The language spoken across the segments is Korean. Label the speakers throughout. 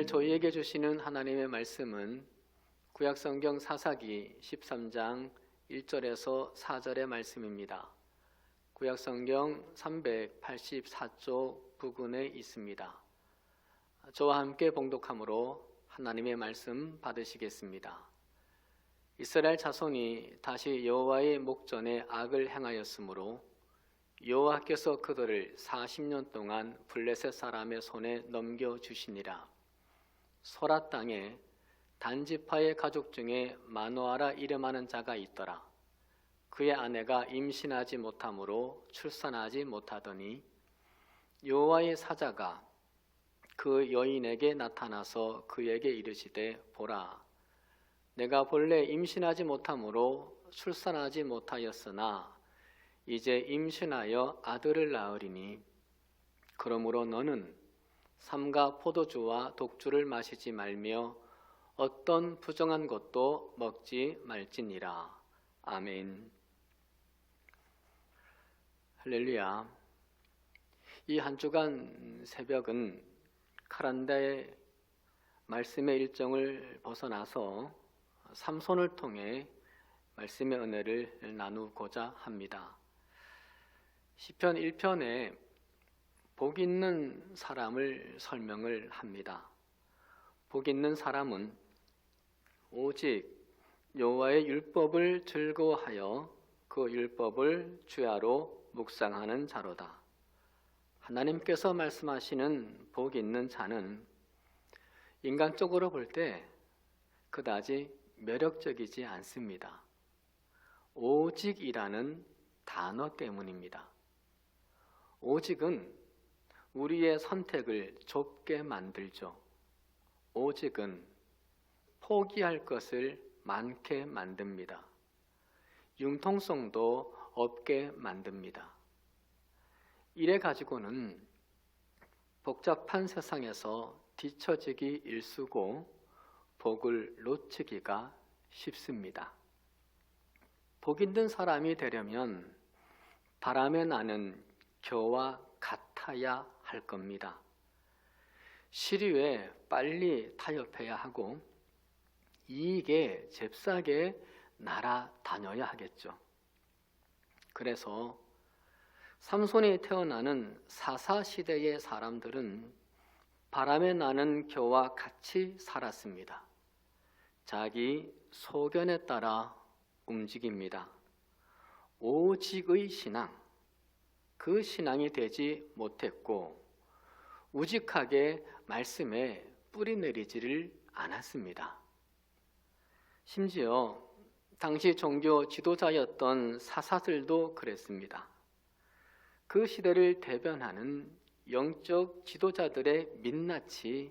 Speaker 1: 오늘 저희에게 주시는 하나님의 말씀은 구약성경 사사기 13장 1절에서 4절의 말씀입니다. 구약성경 384쪽 부근에 있습니다. 저와 함께 봉독함으로 하나님의 말씀 받으시겠습니다. 이스라엘 자손이 다시 여호와의 목전에 악을 행하였으므로 여호와께서 그들을 40년 동안 블레셋 사람의 손에 넘겨주시니라. 소라 땅에 단지파의 가족 중에 마노아라 이름하는 자가 있더라. 그의 아내가 임신하지 못하므로 출산하지 못하더니 여호와의 사자가 그 여인에게 나타나서 그에게 이르시되, 보라, 내가 본래 임신하지 못하므로 출산하지 못하였으나 이제 임신하여 아들을 낳으리니 그러므로 너는 삼가 포도주와 독주를 마시지 말며 어떤 부정한 것도 먹지 말지니라. 아멘. 할렐루야. 이 한 주간 새벽은 카란다의 말씀의 일정을 벗어나서 삼손을 통해 말씀의 은혜를 나누고자 합니다. 시편 1편에 복 있는 사람을 설명을 합니다. 복 있는 사람은 오직 여호와의 율법을 즐거워하여 그 율법을 주야로 묵상하는 자로다. 하나님께서 말씀하시는 복 있는 자는 인간적으로 볼 때 그다지 매력적이지 않습니다. 오직이라는 단어 때문입니다. 오직은 우리의 선택을 좁게 만들죠. 오직은 포기할 것을 많게 만듭니다. 융통성도 없게 만듭니다. 이래 가지고는 복잡한 세상에서 뒤처지기 일쑤고 복을 놓치기가 쉽습니다. 복 있는 사람이 되려면 바람에 나는 겨와 같아야 할 겁니다. 시류에 빨리 타협해야 하고 이익에 잽싸게 날아다녀야 하겠죠. 그래서 삼손이 태어나는 사사시대의 사람들은 바람에 나는 겨와 같이 살았습니다. 자기 소견에 따라 움직입니다. 오직의 신앙, 그 신앙이 되지 못했고 우직하게 말씀에 뿌리 내리지를 않았습니다. 심지어 당시 종교 지도자였던 사사들도 그랬습니다. 그 시대를 대변하는 영적 지도자들의 민낯이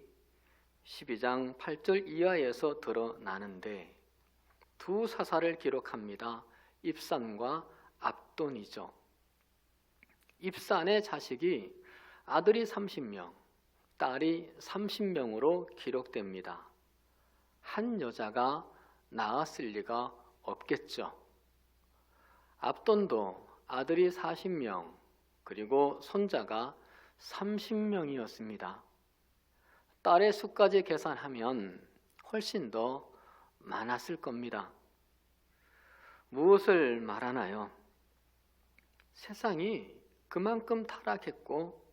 Speaker 1: 12장 8절 이하에서 드러나는데 두 사사를 기록합니다. 입산과 압돈이죠. 입산의 자식이 아들이 30명, 딸이 30명으로 기록됩니다. 한 여자가 낳았을 리가 없겠죠. 압돈도 아들이 40명, 그리고 손자가 30명이었습니다. 딸의 수까지 계산하면 훨씬 더 많았을 겁니다. 무엇을 말하나요? 세상이 그만큼 타락했고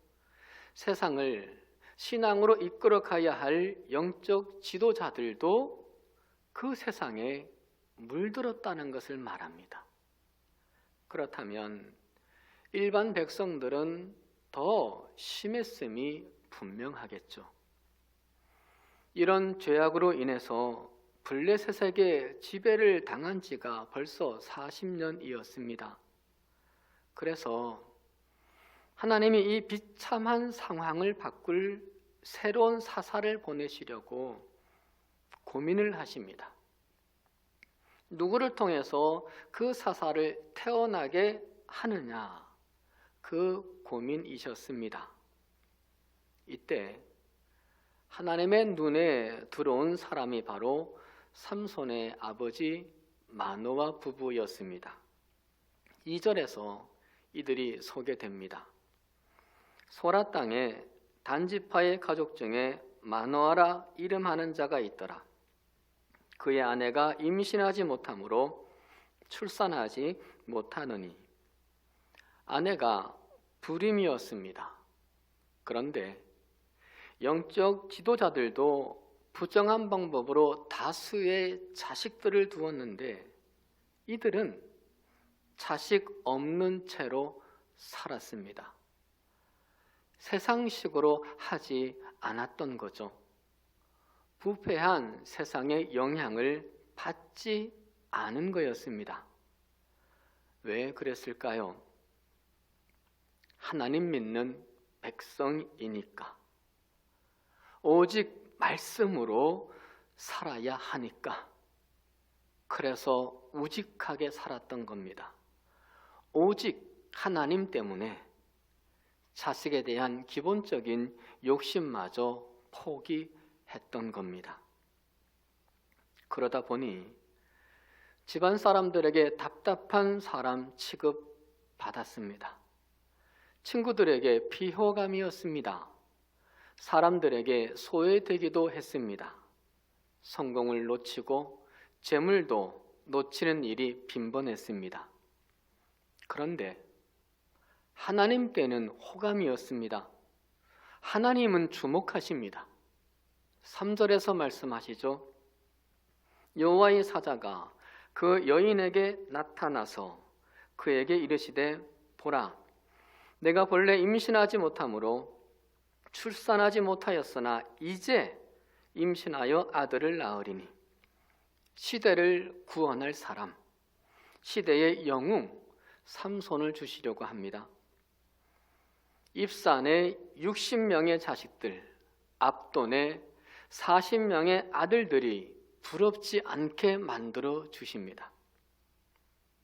Speaker 1: 세상을 신앙으로 이끌어 가야 할 영적 지도자들도 그 세상에 물들었다는 것을 말합니다. 그렇다면 일반 백성들은 더 심했음이 분명하겠죠. 이런 죄악으로 인해서 블레셋에게 지배를 당한 지가 벌써 40년이었습니다. 그래서 하나님이 이 비참한 상황을 바꿀 새로운 사사를 보내시려고 고민을 하십니다. 누구를 통해서 그 사사를 태어나게 하느냐, 그 고민이셨습니다. 이때 하나님의 눈에 들어온 사람이 바로 삼손의 아버지 마노아 부부였습니다. 2절에서 이들이 소개됩니다. 소라 땅에 단지파의 가족 중에 마노아라 이름하는 자가 있더라. 그의 아내가 임신하지 못하므로 출산하지 못하느니 아내가 불임이었습니다. 그런데 영적 지도자들도 부정한 방법으로 다수의 자식들을 두었는데 이들은 자식 없는 채로 살았습니다. 세상식으로 하지 않았던 거죠. 부패한 세상의 영향을 받지 않은 거였습니다. 왜 그랬을까요? 하나님 믿는 백성이니까. 오직 말씀으로 살아야 하니까. 그래서 우직하게 살았던 겁니다. 오직 하나님 때문에 자식에 대한 기본적인 욕심마저 포기했던 겁니다. 그러다 보니 집안 사람들에게 답답한 사람 취급받았습니다. 친구들에게 비호감이었습니다. 사람들에게 소외되기도 했습니다. 성공을 놓치고 재물도 놓치는 일이 빈번했습니다. 그런데 하나님께는 호감이었습니다. 하나님은 주목하십니다. 3절에서 말씀하시죠. 여호와의 사자가 그 여인에게 나타나서 그에게 이르시되 보라, 내가 본래 임신하지 못함으로 출산하지 못하였으나 이제 임신하여 아들을 낳으리니 시대를 구원할 사람, 시대의 영웅 삼손을 주시려고 합니다. 입산의 60명의 자식들, 압돈의 40명의 아들들이 부럽지 않게 만들어 주십니다.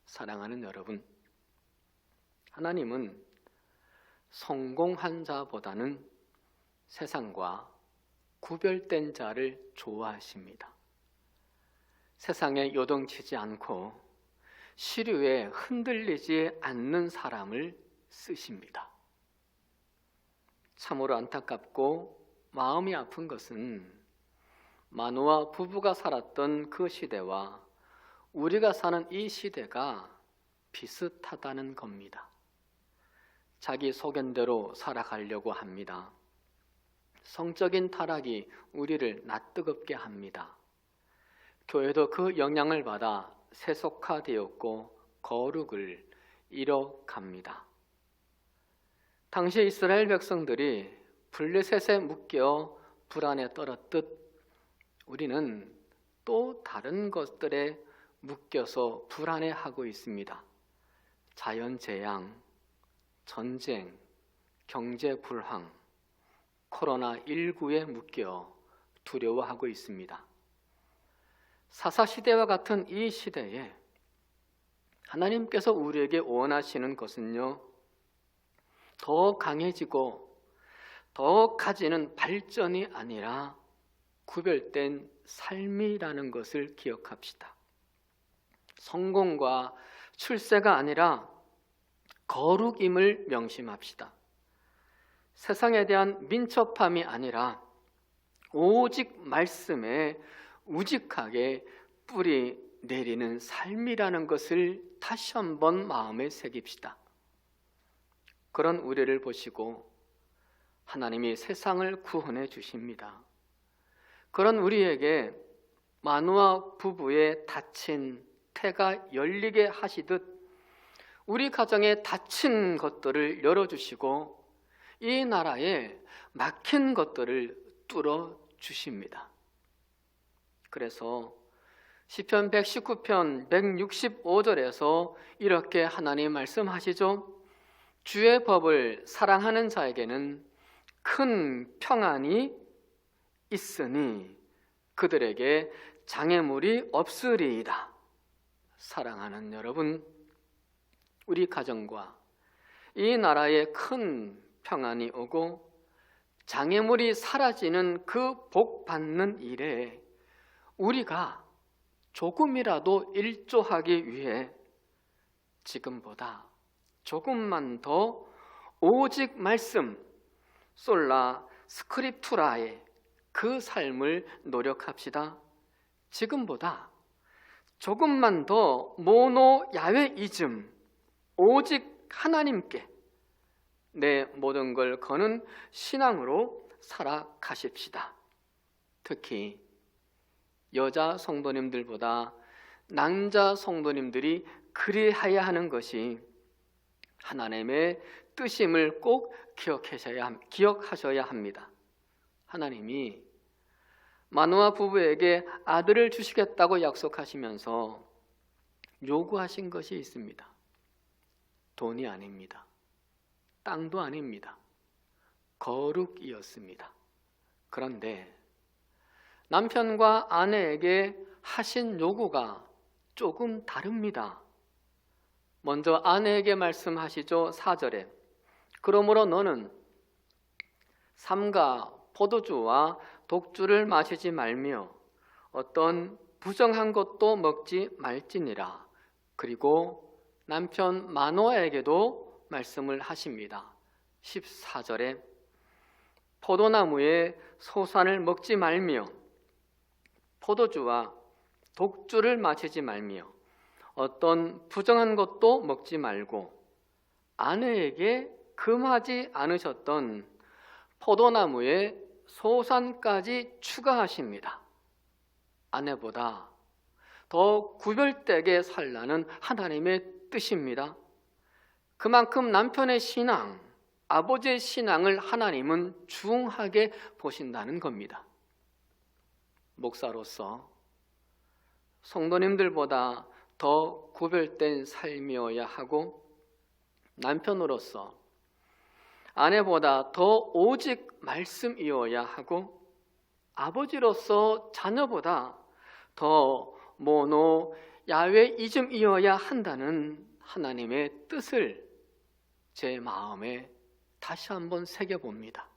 Speaker 1: 사랑하는 여러분, 하나님은 성공한 자보다는 세상과 구별된 자를 좋아하십니다. 세상에 요동치지 않고 시류에 흔들리지 않는 사람을 쓰십니다. 참으로 안타깝고 마음이 아픈 것은 마노아 부부가 살았던 그 시대와 우리가 사는 이 시대가 비슷하다는 겁니다. 자기 소견대로 살아가려고 합니다. 성적인 타락이 우리를 낯뜨겁게 합니다. 교회도 그 영향을 받아 세속화되었고 거룩을 잃어갑니다. 당시 이스라엘 백성들이 블레셋에 묶여 불안에 떨었듯 우리는 또 다른 것들에 묶여서 불안해하고 있습니다. 자연재앙, 전쟁, 경제불황, 코로나19에 묶여 두려워하고 있습니다. 사사시대와 같은 이 시대에 하나님께서 우리에게 원하시는 것은요, 더 강해지고 더 가지는 발전이 아니라 구별된 삶이라는 것을 기억합시다. 성공과 출세가 아니라 거룩임을 명심합시다. 세상에 대한 민첩함이 아니라 오직 말씀에 우직하게 뿌리 내리는 삶이라는 것을 다시 한번 마음에 새깁시다. 그런 우리를 보시고 하나님이 세상을 구원해 주십니다. 그런 우리에게 마노아 부부의 닫힌 태가 열리게 하시듯 우리 가정에 닫힌 것들을 열어주시고 이 나라에 막힌 것들을 뚫어 주십니다. 그래서 시편 119편 165절에서 이렇게 하나님 말씀하시죠. 주의 법을 사랑하는 자에게는 큰 평안이 있으니 그들에게 장애물이 없으리이다. 사랑하는 여러분, 우리 가정과 이 나라에 큰 평안이 오고 장애물이 사라지는 그 복 받는 일에 우리가 조금이라도 일조하기 위해 지금보다 조금만 더 오직 말씀, 솔라 스크립투라에 그 삶을 노력합시다. 지금보다 조금만 더 모노 야훼이즘, 오직 하나님께 내 모든 걸 거는 신앙으로 살아가십시다. 특히 여자 성도님들보다 남자 성도님들이 그리하여야 하는 것이 하나님의 뜻임을 꼭 기억하셔야 합니다. 하나님이 마노아 부부에게 아들을 주시겠다고 약속하시면서 요구하신 것이 있습니다. 돈이 아닙니다. 땅도 아닙니다. 거룩이었습니다. 그런데 남편과 아내에게 하신 요구가 조금 다릅니다. 먼저 아내에게 말씀하시죠. 4절에 그러므로 너는 삼가 포도주와 독주를 마시지 말며 어떤 부정한 것도 먹지 말지니라. 그리고 남편 마노아에게도 말씀을 하십니다. 14절에 포도나무의 소산을 먹지 말며 포도주와 독주를 마시지 말며 어떤 부정한 것도 먹지 말고 아내에게 금하지 않으셨던 포도나무의 소산까지 추가하십니다. 아내보다 더 구별되게 살라는 하나님의 뜻입니다. 그만큼 남편의 신앙, 아버지의 신앙을 하나님은 중하게 보신다는 겁니다. 목사로서 성도님들보다 더 구별된 삶이어야 하고 남편으로서 아내보다 더 오직 말씀이어야 하고 아버지로서 자녀보다 더 모노 야훼이즘이어야 한다는 하나님의 뜻을 제 마음에 다시 한번 새겨봅니다.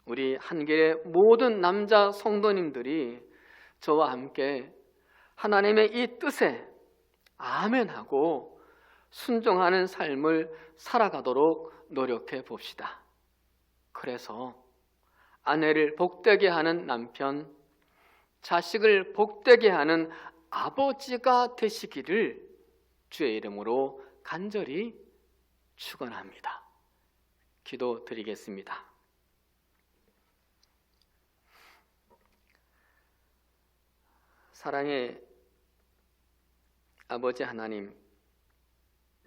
Speaker 1: 우리 한길의 모든 남자 성도님들이 저와 함께 하나님의 이 뜻에 아멘하고 순종하는 삶을 살아가도록 노력해 봅시다. 그래서 아내를 복되게 하는 남편, 자식을 복되게 하는 아버지가 되시기를 주의 이름으로 간절히 축원합니다. 기도드리겠습니다. 사랑의 아버지 하나님,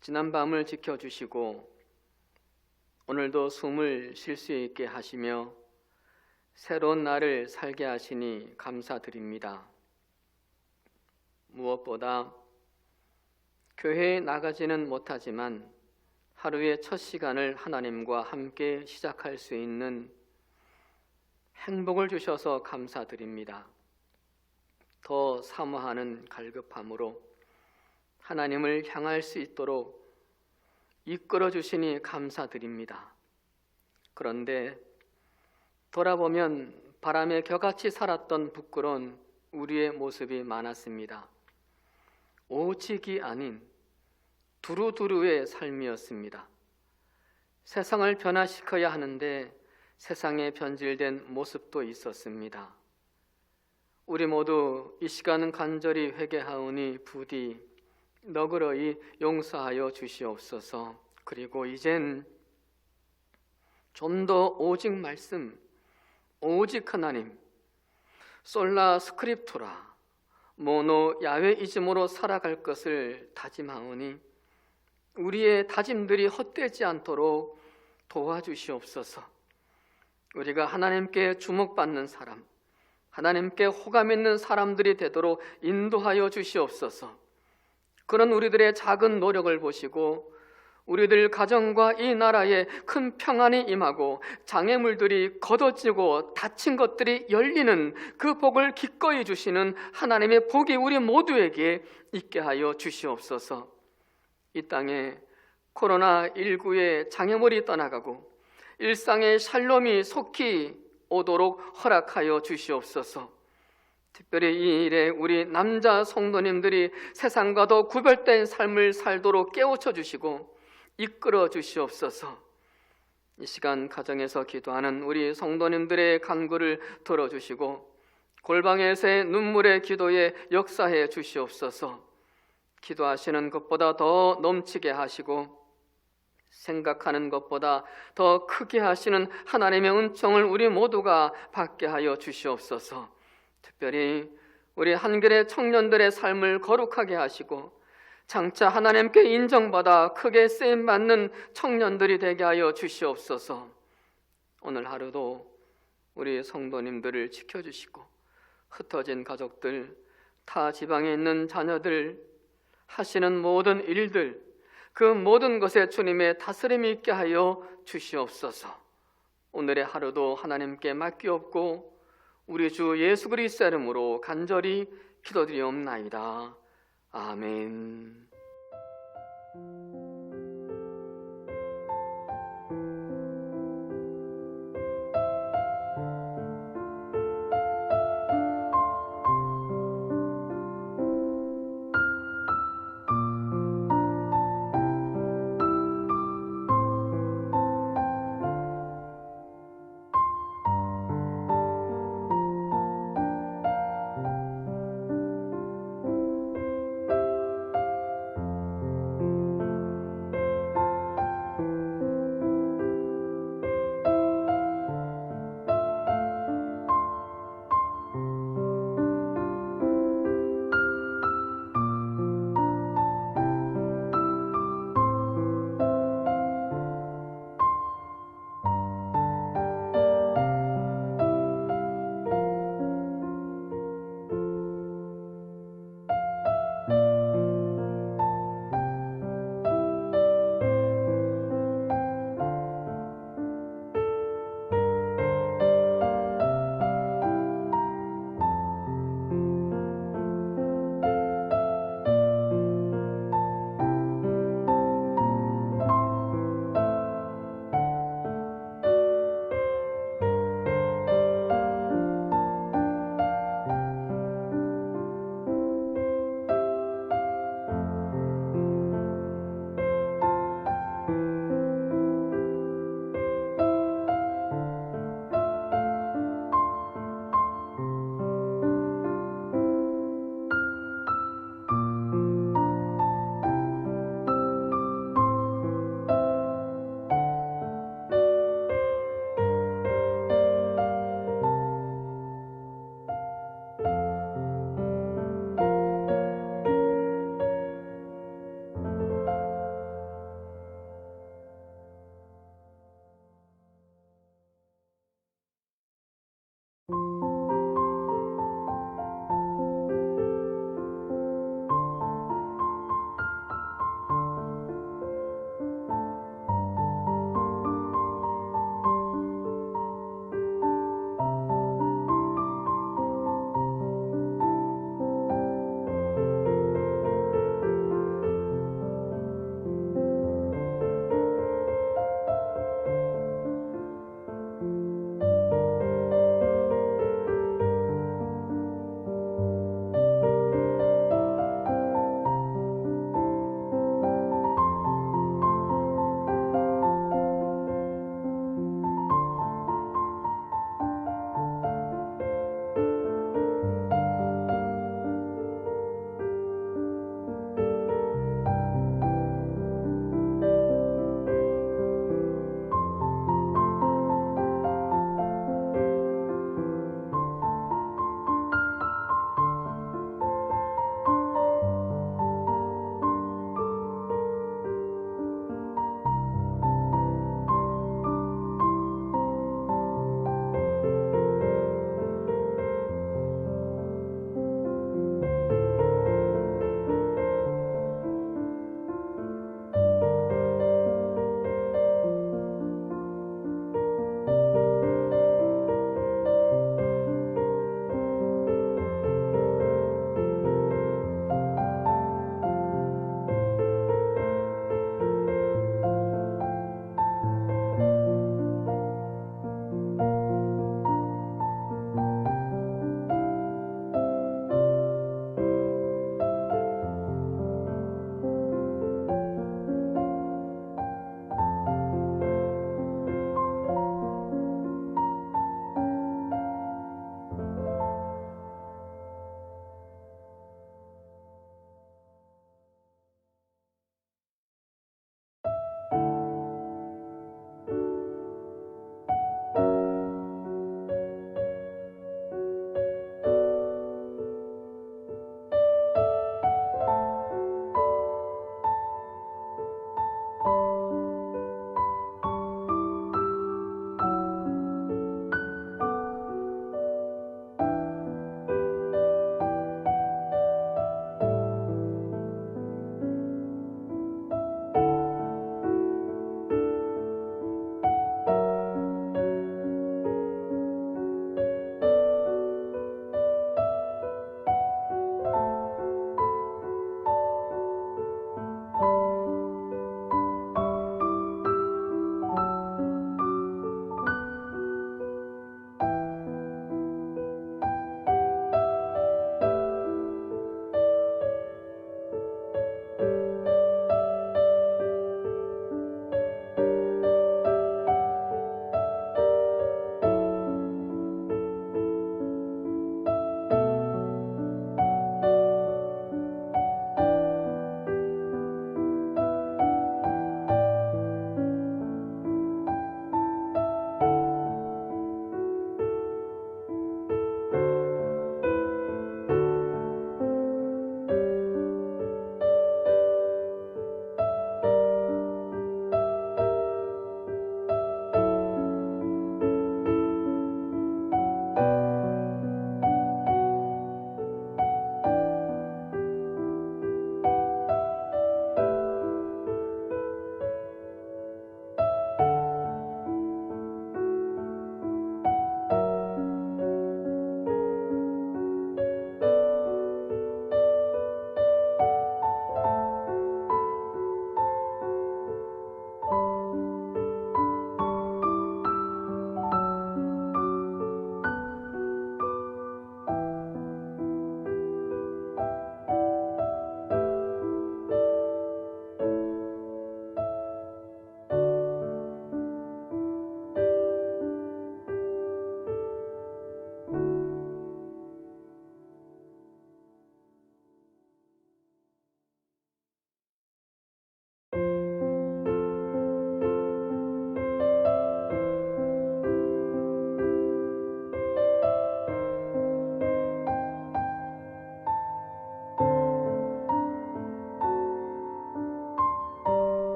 Speaker 1: 지난 밤을 지켜주시고 오늘도 숨을 쉴 수 있게 하시며 새로운 날을 살게 하시니 감사드립니다. 무엇보다 교회에 나가지는 못하지만 하루의 첫 시간을 하나님과 함께 시작할 수 있는 행복을 주셔서 감사드립니다. 더 사모하는 갈급함으로 하나님을 향할 수 있도록 이끌어 주시니 감사드립니다. 그런데 돌아보면 바람에 겨같이 살았던 부끄러운 우리의 모습이 많았습니다. 오직이 아닌 두루두루의 삶이었습니다. 세상을 변화시켜야 하는데 세상에 변질된 모습도 있었습니다. 우리 모두 이 시간은 간절히 회개하오니 부디 너그러이 용서하여 주시옵소서. 그리고 이젠 좀 더 오직 말씀, 오직 하나님, 솔라 스크립투라, 모노 야훼이즘으로 살아갈 것을 다짐하오니 우리의 다짐들이 헛되지 않도록 도와주시옵소서. 우리가 하나님께 주목받는 사람, 하나님께 호감 있는 사람들이 되도록 인도하여 주시옵소서. 그런 우리들의 작은 노력을 보시고 우리들 가정과 이 나라에 큰 평안이 임하고 장애물들이 걷어지고 닫힌 것들이 열리는 그 복을 기꺼이 주시는 하나님의 복이 우리 모두에게 있게 하여 주시옵소서. 이 땅에 코로나19의 장애물이 떠나가고 일상의 샬롬이 속히 오도록 허락하여 주시옵소서. 특별히 이 일에 우리 남자 성도님들이 세상과 더 구별된 삶을 살도록 깨우쳐 주시고 이끌어 주시옵소서. 이 시간 가정에서 기도하는 우리 성도님들의 간구를 들어주시고 골방에서의 눈물의 기도에 역사해 주시옵소서. 기도하시는 것보다 더 넘치게 하시고 생각하는 것보다 더 크게 하시는 하나님의 은총을 우리 모두가 받게 하여 주시옵소서. 특별히 우리 한겨레 청년들의 삶을 거룩하게 하시고 장차 하나님께 인정받아 크게 쓰임받는 청년들이 되게 하여 주시옵소서. 오늘 하루도 우리 성도님들을 지켜주시고 흩어진 가족들, 타 지방에 있는 자녀들 하시는 모든 일들, 그 모든 것에 주님의 다스림이 있게 하여 주시옵소서. 오늘의 하루도 하나님께 맡기옵고 우리 주 예수 그리스도의 이름으로 간절히 기도드리옵나이다. 아멘.